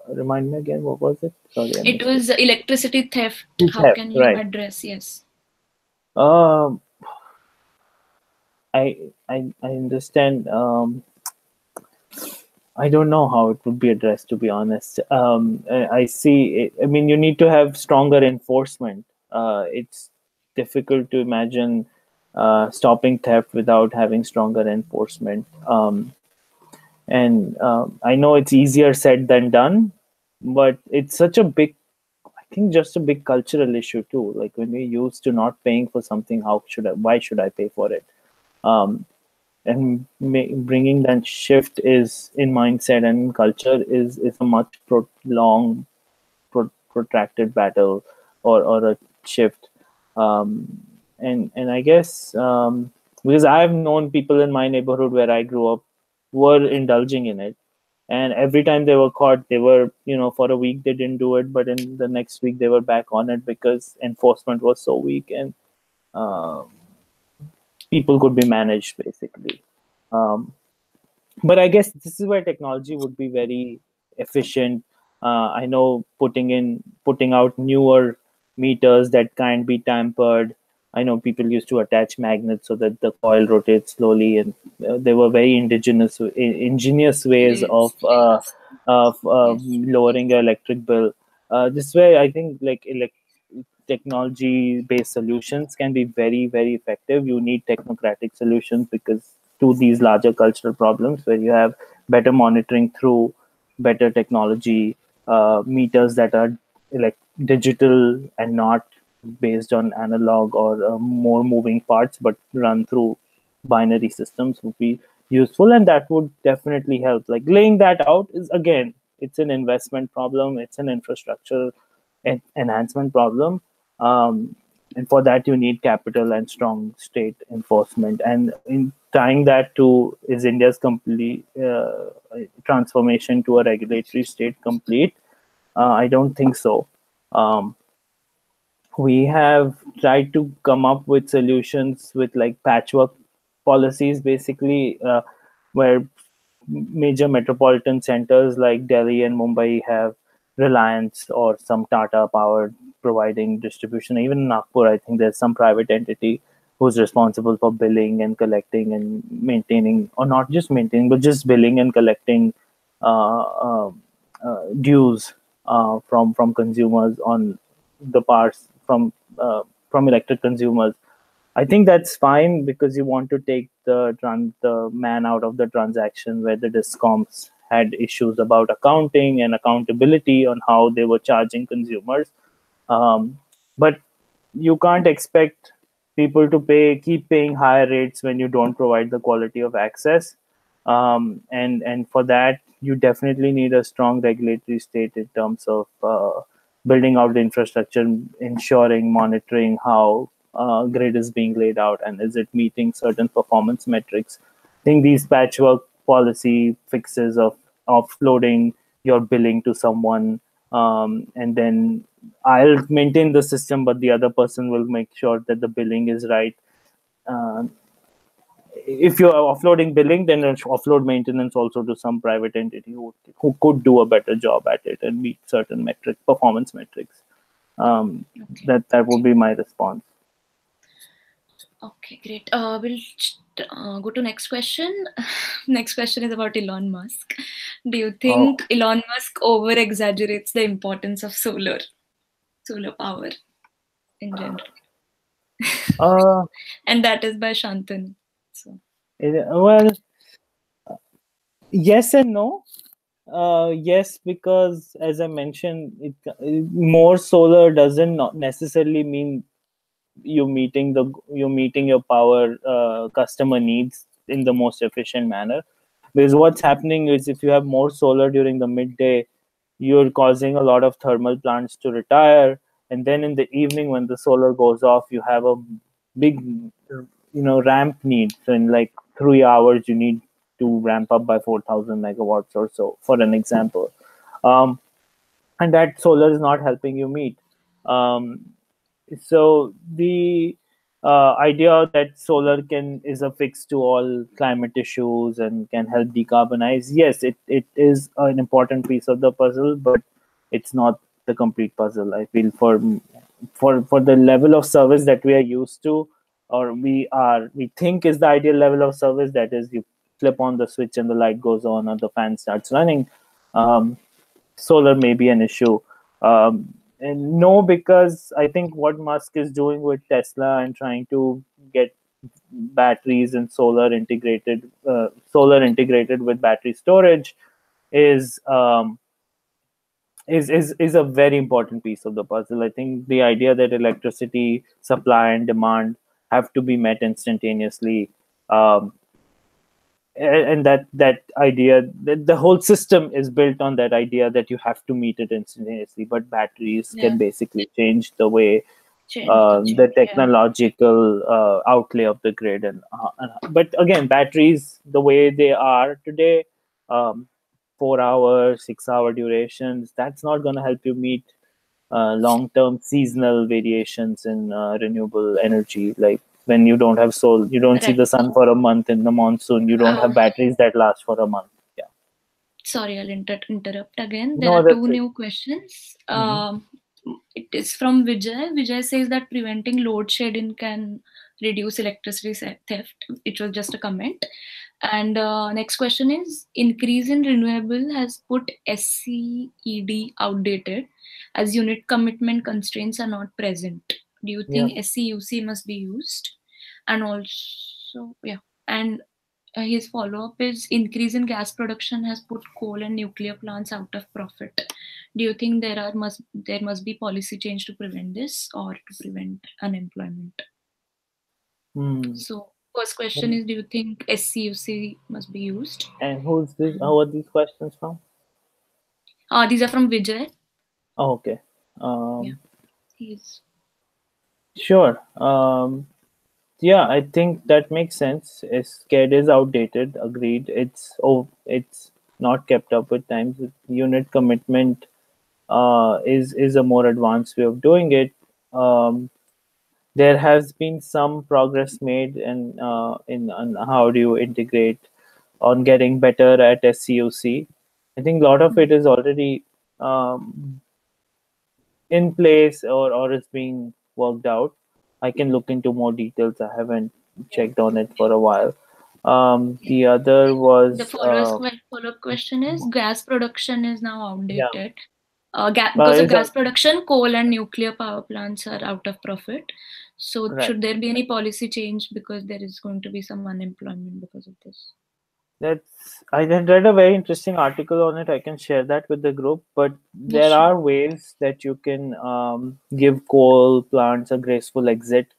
remind me again, what was it? Sorry, it was electricity theft. How can you address? Yes. I understand. I don't know how it would be addressed, to be honest. I see. I mean, you need to have stronger enforcement. It's difficult to imagine stopping theft without having stronger enforcement. And I know it's easier said than done, but it's such a big, I think, just a big cultural issue too. Like when we're used to not paying for something, why should I pay for it? And bringing that shift is in mindset and in culture is a much protracted battle or a shift. And I guess because I've known people in my neighborhood where I grew up were indulging in it, and every time they were caught, they were, for a week they didn't do it, but in the next week they were back on it because enforcement was so weak, and people could be managed basically. But I guess this is where technology would be very efficient. I know putting out newer meters that can't be tampered. I know people used to attach magnets so that the coil rotates slowly, and there were very ingenious ways of lowering your electric bill. This way, I think technology-based solutions can be very, very effective. You need technocratic solutions because to these larger cultural problems where you have better monitoring through better technology, meters that are digital and not based on analog or more moving parts, but run through binary systems would be useful, and that would definitely help. Like laying that out is, again, it's an investment problem, it's an infrastructure enhancement problem, and for that you need capital and strong state enforcement. And in tying that to, is India's complete transformation to a regulatory state complete? I don't think so. We have tried to come up with solutions with like patchwork policies, basically, where major metropolitan centers like Delhi and Mumbai have Reliance or some Tata Power providing distribution. Even in Nagpur, I think there's some private entity who's responsible for billing and collecting and maintaining, or not just maintaining, but just billing and collecting dues from consumers on the parts from electric consumers. I think that's fine because you want to take the man out of the transaction where the discoms had issues about accounting and accountability on how they were charging consumers. But you can't expect people to keep paying higher rates when you don't provide the quality of access. And for that, you definitely need a strong regulatory state in terms of building out the infrastructure, ensuring, monitoring how grid is being laid out and is it meeting certain performance metrics. I think these patchwork policy fixes of offloading your billing to someone, and then I'll maintain the system, but the other person will make sure that the billing is right. if you're offloading billing, then offload maintenance also to some private entity who could do a better job at it and meet certain performance metrics. Okay. That would be my response. Okay, great. We'll go to next question. Next question is about Elon Musk. Do you think Elon Musk over exaggerates the importance of solar power in general? And that is by Shantanu. So. Well, yes and no. Yes, because as I mentioned, more solar doesn't not necessarily mean you're meeting your power customer needs in the most efficient manner. Because what's happening is if you have more solar during the midday, you're causing a lot of thermal plants to retire, and then in the evening when the solar goes off, you have a big ramp need. So in like 3 hours you need to ramp up by 4,000 megawatts or so, for an example. And that solar is not helping you meet. So the idea that solar is a fix to all climate issues and can help decarbonize, yes, it is an important piece of the puzzle, but it's not the complete puzzle. I feel for the level of service that we are used to, or we think is the ideal level of service, that is, you flip on the switch and the light goes on or the fan starts running. Solar may be an issue. And no, because I think what Musk is doing with Tesla and trying to get batteries and solar integrated with battery storage is a very important piece of the puzzle. I think the idea that electricity supply and demand have to be met instantaneously, and that idea, that the whole system is built on that idea that you have to meet it instantaneously, but batteries can basically change the way the technological outlay of the grid. But again, batteries the way they are today, 4 hour 6 hour durations, that's not going to help you meet long-term seasonal variations in renewable energy. Like when you don't have you don't see the sun for a month in the monsoon, you don't have batteries that last for a month. Yeah. Sorry, I'll interrupt again. There are two new questions. It is from Vijay. Vijay says that preventing load shedding can reduce electricity theft. It was just a comment. And next question is, increase in renewable has put SCED outdated as unit commitment constraints are not present. Do you think SCUC must be used? And also, and his follow-up is, increase in gas production has put coal and nuclear plants out of profit. Do you think there must be policy change to prevent this or to prevent unemployment? So first question is, do you think SCUC must be used? And who's this? How are these questions from? These are from Vijay. Oh, okay. Sure. Yeah, I think that makes sense. SCED is outdated. Agreed. It's not kept up with times. Unit commitment is a more advanced way of doing it. There has been some progress made in on how do you integrate on getting better at SCUC. I think a lot of it is already in place or is being worked out. I can look into more details. I haven't checked on it for a while. The other was the follow-up question is, gas production is now outdated. Because of gas production, coal and nuclear power plants are out of profit. So should there be any policy change because there is going to be some unemployment because of this? I read a very interesting article on it. I can share that with the group. But there are ways that you can give coal plants a graceful exit,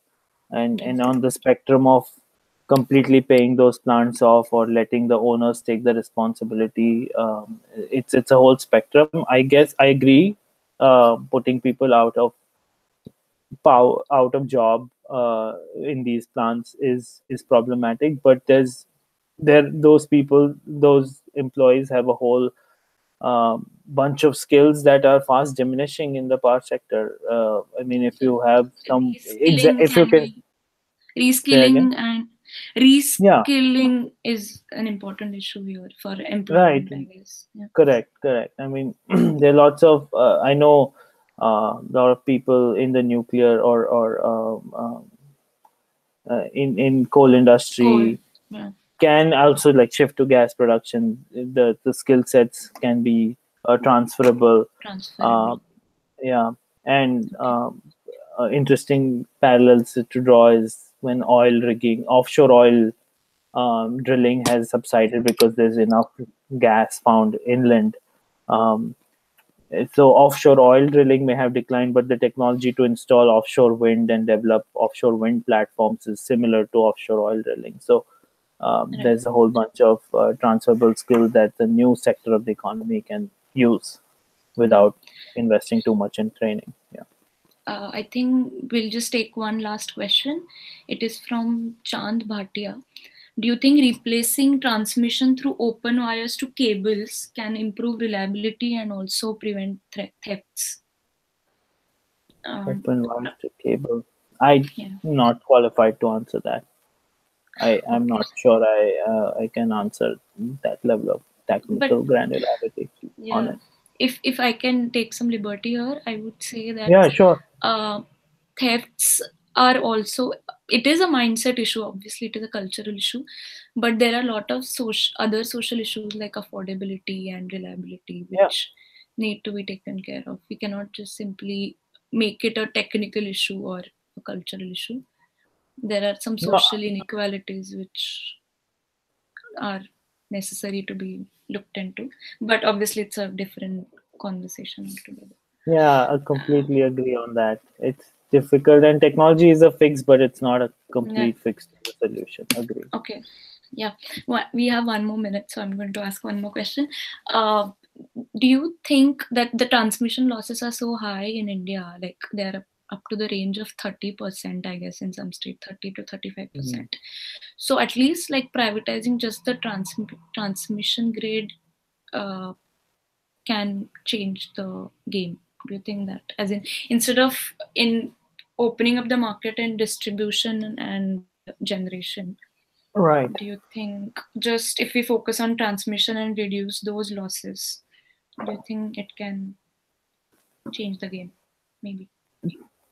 and on the spectrum of completely paying those plants off or letting the owners take the responsibility. It's a whole spectrum. I guess I agree. Putting people out of job in these plants is problematic. But those employees have a whole bunch of skills that are fast diminishing in the power sector. I mean, if you have some, if you can. Reskilling reskilling is an important issue here for employment, I guess. Yeah. Correct. I mean, there are lots of I know a lot of people in the nuclear or in coal industry Yeah. can also like shift to gas production. The skill sets can be transferable. Transferable. Yeah, and interesting parallels to draw is when oil rigging, offshore oil drilling has subsided because there's enough gas found inland. Um, so offshore oil drilling may have declined, but the technology to install offshore wind and develop offshore wind platforms is similar to offshore oil drilling. So Right. there's a whole bunch of transferable skills that the new sector of the economy can use without investing too much in training. Yeah. I think we'll just take one last question. It is from Chand Bhatia. Do you think replacing transmission through open wires to cables can improve reliability and also prevent thefts? Open wires to cable. I'm Yeah. not qualified to answer that. I'm Okay. not sure I can answer that level of technical granularity on Yeah. it. If I can take some liberty here, I would say that Yeah, sure. thefts are also, it is a mindset issue, obviously it is a cultural issue, but there are a lot of other social issues like affordability and reliability Yeah. which need to be taken care of. We cannot just simply make it a technical issue or a cultural issue. There are some No, social inequalities which are necessary to be looked into, but obviously it's a different conversation altogether. yeah, I completely agree on that. It's difficult, and technology is a fix, but it's not a Yeah. complete fix to the solution. Agree. Okay. Yeah. We have 1 more minute, so I'm going to ask one more question. Do you think that the transmission losses are so high in India? Like they're up to the range of 30%, I guess, in some state, 30 to 35%. So at least like privatizing just the transmission grade can change the game. Do you think that, as in, instead of in opening up the market and distribution and generation, Right. do you think just if we focus on transmission and reduce those losses, do you think it can change the game? Maybe.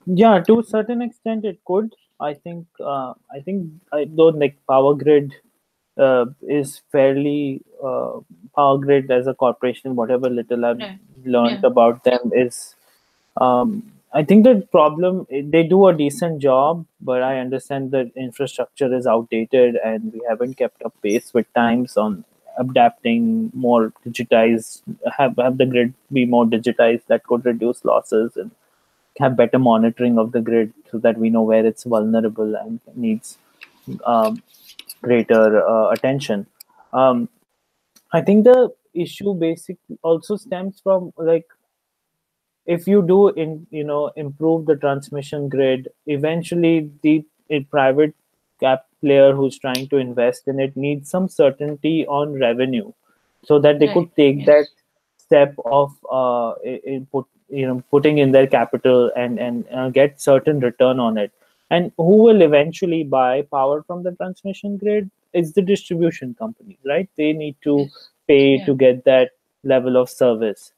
Yeah, to a certain extent, it could. Though like power grid is fairly power grid as a corporation. Whatever little I've Right. learned Yeah. about them is, I think the problem they do a decent job, but I understand that infrastructure is outdated and we haven't kept up pace with times on adapting more digitized. Have the grid be more digitized that could reduce losses and have better monitoring of the grid so that we know where it's vulnerable and needs um, greater attention. Um, I think the issue basically also stems from like if you do improve the transmission grid, eventually the a private cap player who's trying to invest in it needs some certainty on revenue so that they Right. could take Yes. that step of putting in their capital and get certain return on it. And who will eventually buy power from the transmission grid is the distribution companies, right? They need to Yes. pay Yeah. to get that level of service.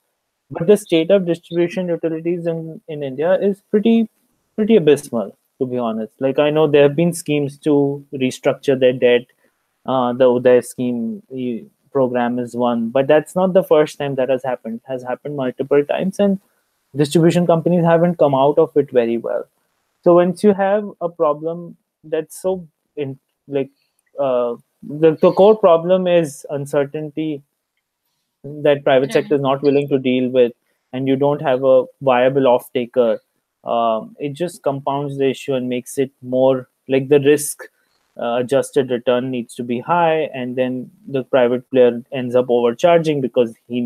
But the state of distribution utilities in India is pretty abysmal, to be honest. Like I know there have been schemes to restructure their debt. The Uday scheme program is one, but that's not the first time that has happened. It has happened multiple times, and distribution companies haven't come out of it very well. So once you have a problem that's so in like the core problem is uncertainty that private sector Right. is not willing to deal with, and you don't have a viable off taker, it just compounds the issue and makes it more like the risk adjusted return needs to be high, and then the private player ends up overcharging because they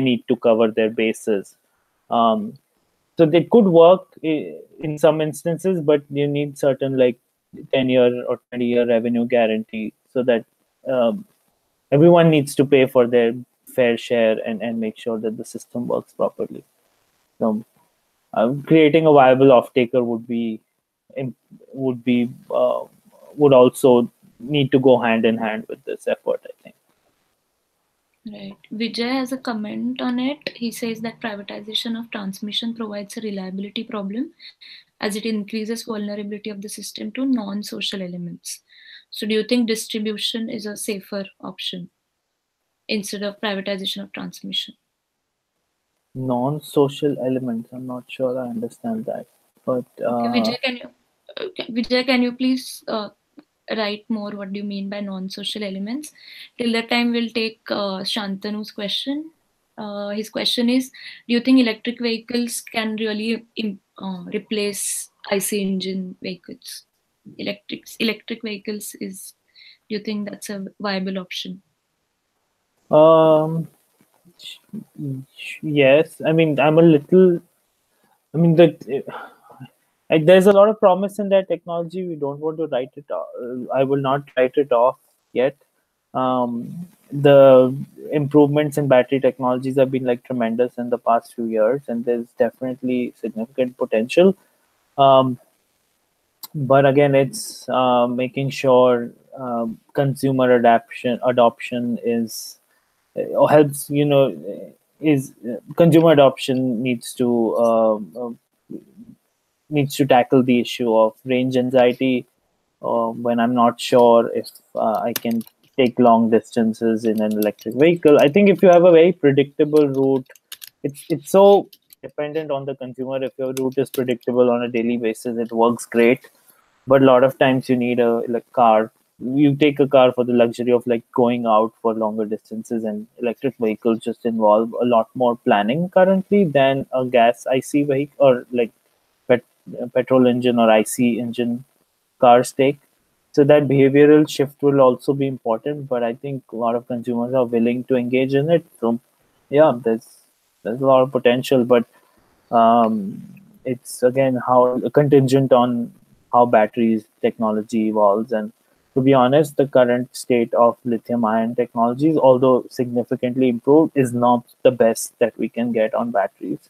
need to cover their bases. Um, so they could work in some instances, but you need certain like 10-year or 20-year revenue guarantee so that um, everyone needs to pay for their fair share and make sure that the system works properly. So creating a viable off taker would be would also need to go hand in hand with this effort, I think. Right. Vijay has a comment on it. He says that privatization of transmission provides a reliability problem as it increases vulnerability of the system to non-social elements. So do you think distribution is a safer option instead of privatization of transmission? Non-social elements. I'm not sure I understand that, but Okay, Vijay, can you please write more? What do you mean by non-social elements? Till that time, we'll take Shantanu's question. His question is: do you think electric vehicles can really replace IC engine vehicles? Electric vehicles is. Do you think that's a viable option? yes. I mean, I'm a little. I mean, there's a lot of promise in that technology. We don't want to write it off. I will not write it off yet. The improvements in battery technologies have been like tremendous in the past few years, and there's definitely significant potential. But again, it's making sure consumer adoption is helps. Is consumer adoption needs to tackle the issue of range anxiety when I'm not sure if I can take long distances in an electric vehicle. I think if you have a very predictable route, it's so dependent on the consumer. If your route is predictable on a daily basis, it works great. But a lot of times you need a like car. You take a car for the luxury of like going out for longer distances, and electric vehicles just involve a lot more planning currently than a gas IC vehicle or like petrol engine or IC engine cars take. So that behavioral shift will also be important, but I think a lot of consumers are willing to engage in it. So yeah, there's a lot of potential, but it's again how contingent on how batteries technology evolves. And to be honest, the current state of lithium ion technologies, although significantly improved, is not the best that we can get on batteries.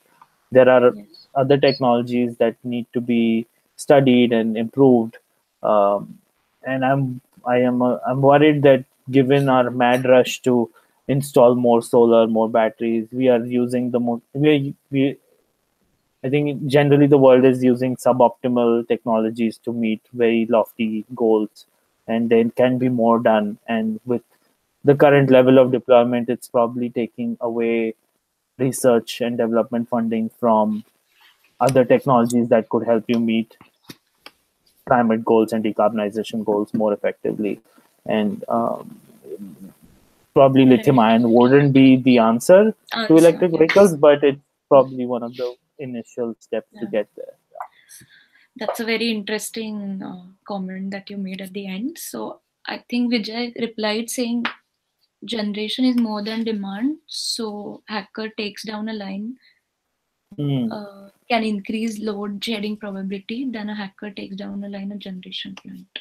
There are other technologies that need to be studied and improved. And I'm worried that given our mad rush to install more solar, more batteries, we are using the most. I think generally the world is using suboptimal technologies to meet very lofty goals, and there can be more done. And with the current level of deployment, it's probably taking away research and development funding from other technologies that could help you meet climate goals and decarbonization goals more effectively. And probably lithium ion wouldn't be the answer to electric vehicles, but it's probably one of the initial steps to get there. That's a very interesting comment that you made at the end. So I think Vijay replied saying generation is more than demand. So hacker takes down a line can increase load shedding probability than a hacker takes down a line of generation plant.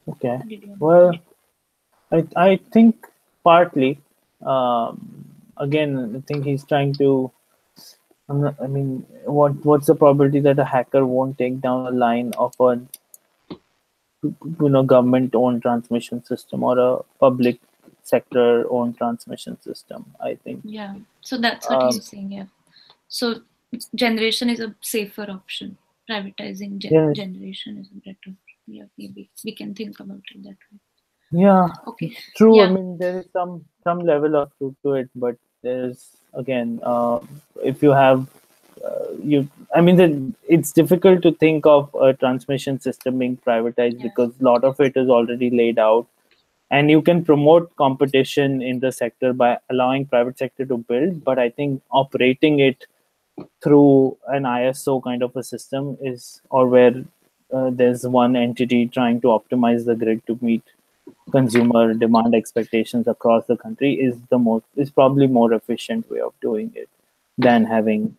Okay. Well, I think partly. Again, I think he's trying to. I mean, what's the probability that a hacker won't take down a line of a government-owned transmission system or a public sector-owned transmission system? I think. Yeah. So that's what he's saying. Yeah. So generation is a safer option. Privatizing generation is a better. Yeah, maybe we can think about it that way. Yeah. Okay. True. Yeah. I mean, there is some level of truth to it, but there's again, if you have I mean, it's difficult to think of a transmission system being privatized because a lot of it is already laid out, and you can promote competition in the sector by allowing private sector to build. But I think operating it through an ISO kind of a system or where there's one entity trying to optimize the grid to meet consumer demand expectations across the country is probably more efficient way of doing it than having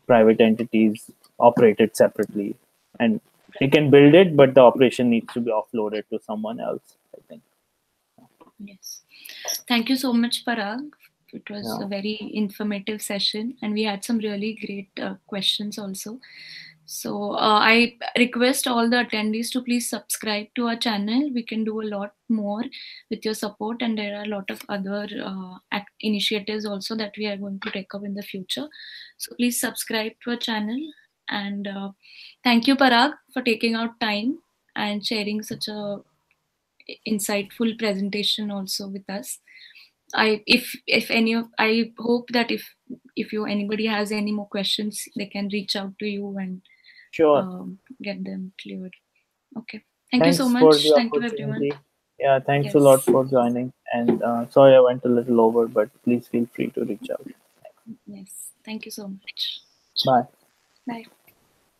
private entities operated separately. And they can build it, but the operation needs to be offloaded to someone else, I think. Yes. Thank you so much, Parag. It was a very informative session, and we had some really great questions also. So I request all the attendees to please subscribe to our channel. We can do a lot more with your support, and there are a lot of other initiatives also that we are going to take up in the future. So please subscribe to our channel, and thank you, Parag, for taking out time and sharing such a insightful presentation also with us. I hope that if anybody has any more questions, they can reach out to you and Sure. get them cleared. Okay. Thank you so Thanks for much. the Thank you, everyone. opportunity. Yeah, thanks a Yes. lot for joining. And sorry I went a little over, but please feel free to reach out. Yes. Thank you so much. Bye. Bye.